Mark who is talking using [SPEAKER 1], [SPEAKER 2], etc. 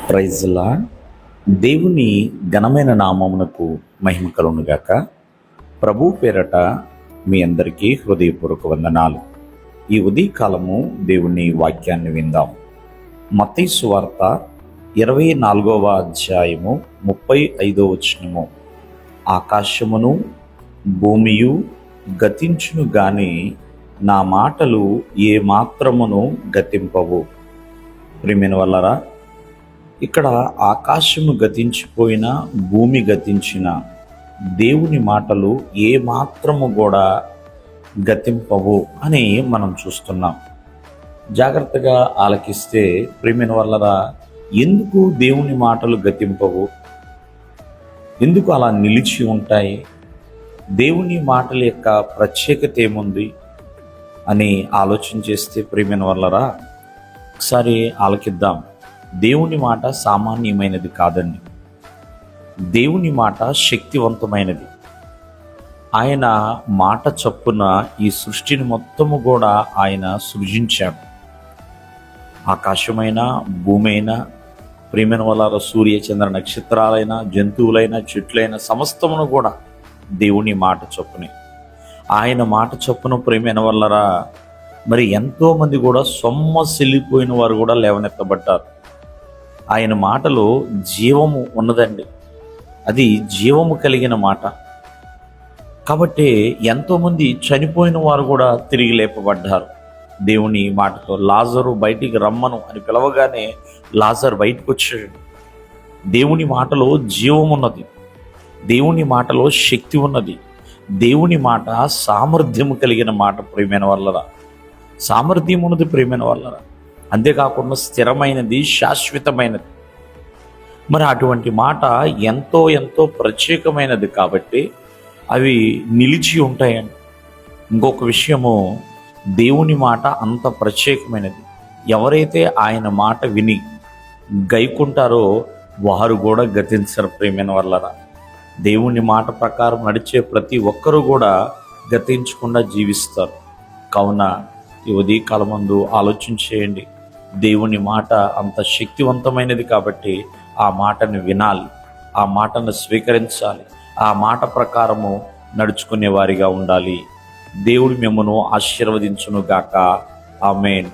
[SPEAKER 1] ప్రైజ్లా దేవుని ఘనమైన నామమునకు మహిమ కలుగునుగాక. ప్రభు పేరట మీ అందరికీ హృదయపూర్వక వందనాలు. ఈ ఉదయకాలము దేవుని వాక్యాన్ని విందాం. మత్తయి సువార్త 24వ అధ్యాయము 35వ వచనము. ఆకాశమును భూమియు గతించును గాని నా మాటలు ఏ మాత్రమును గతింపవు. ప్రియమైన వల్లరా, ఇక్కడ ఆకాశము గతించిపోయినా భూమి గతించిన దేవుని మాటలు ఏ మాత్రము కూడా గతింపవు అని మనం చూస్తున్నాం. జాగ్రత్తగా ఆలకిస్తే ప్రియమైన వల్లరా, ఎందుకు దేవుని మాటలు గతింపవు, ఎందుకు అలా నిలిచి ఉంటాయి, దేవుని మాటల యొక్క ప్రత్యేకత ఏముంది అని ఆలోచన చేస్తే ప్రియమైన వల్లరా, ఒకసారి ఆలకిద్దాం. దేవుని మాట సామాన్యమైనది కాదండి. దేవుని మాట శక్తివంతమైనది. ఆయన మాట చొప్పున ఈ సృష్టిని మొత్తము కూడా ఆయన సృజించాడు. ఆకాశమైనా భూమి అయినా ప్రియమైన వల్ల సూర్య చంద్ర నక్షత్రాలైనా జంతువులైనా చెట్లైనా సమస్తమును కూడా దేవుని మాట చొప్పునే. ఆయన మాట చొప్పున ప్రియమైన వల్లరా, మరి ఎంతోమంది కూడా సొమ్మసిల్లిపోయిన వారు కూడా లేవనెత్తబడ్డారు. ఆయన మాటలో జీవము ఉన్నదండి. అది జీవము కలిగిన మాట. కాబట్టి ఎంతోమంది చనిపోయిన వారు కూడా తిరిగి లేపబడ్డారు దేవుని మాటతో. లాజరు బయటికి రమ్మను అని పిలవగానే లాజరు బయటకు వచ్చాడు. దేవుని మాటలో జీవం ఉన్నది. దేవుని మాటలో శక్తి ఉన్నది. దేవుని మాట సామర్థ్యము కలిగిన మాట ప్రియమైన వల్లరా. సామర్థ్యం ఉన్నది ప్రియమైన వల్లరా. అంతేకాకుండా స్థిరమైనది, శాశ్వతమైనది. మరి అటువంటి మాట ఎంతో ఎంతో ప్రత్యేకమైనది కాబట్టి అవి నిలిచి ఉంటాయండి. ఇంకొక విషయము, దేవుని మాట అంత ప్రత్యేకమైనది. ఎవరైతే ఆయన మాట విని గైకుంటారో వారు కూడా గతించరు ప్రియమైన వల్లరా. దేవుని మాట ప్రకారం నడిచే ప్రతి ఒక్కరూ కూడా గతించకుండా జీవిస్తారు. కావున ఈ ఉదయకాలమందు ఆలోచన చేయండి. దేవుని మాట అంత శక్తివంతమైనది కాబట్టి ఆ మాటను వినాలి, ఆ మాటను స్వీకరించాలి, ఆ మాట ప్రకారము నడుచుకునే వారిగా ఉండాలి. దేవుడు మిమ్మను ఆశీర్వదించును గాక. ఆమేన్.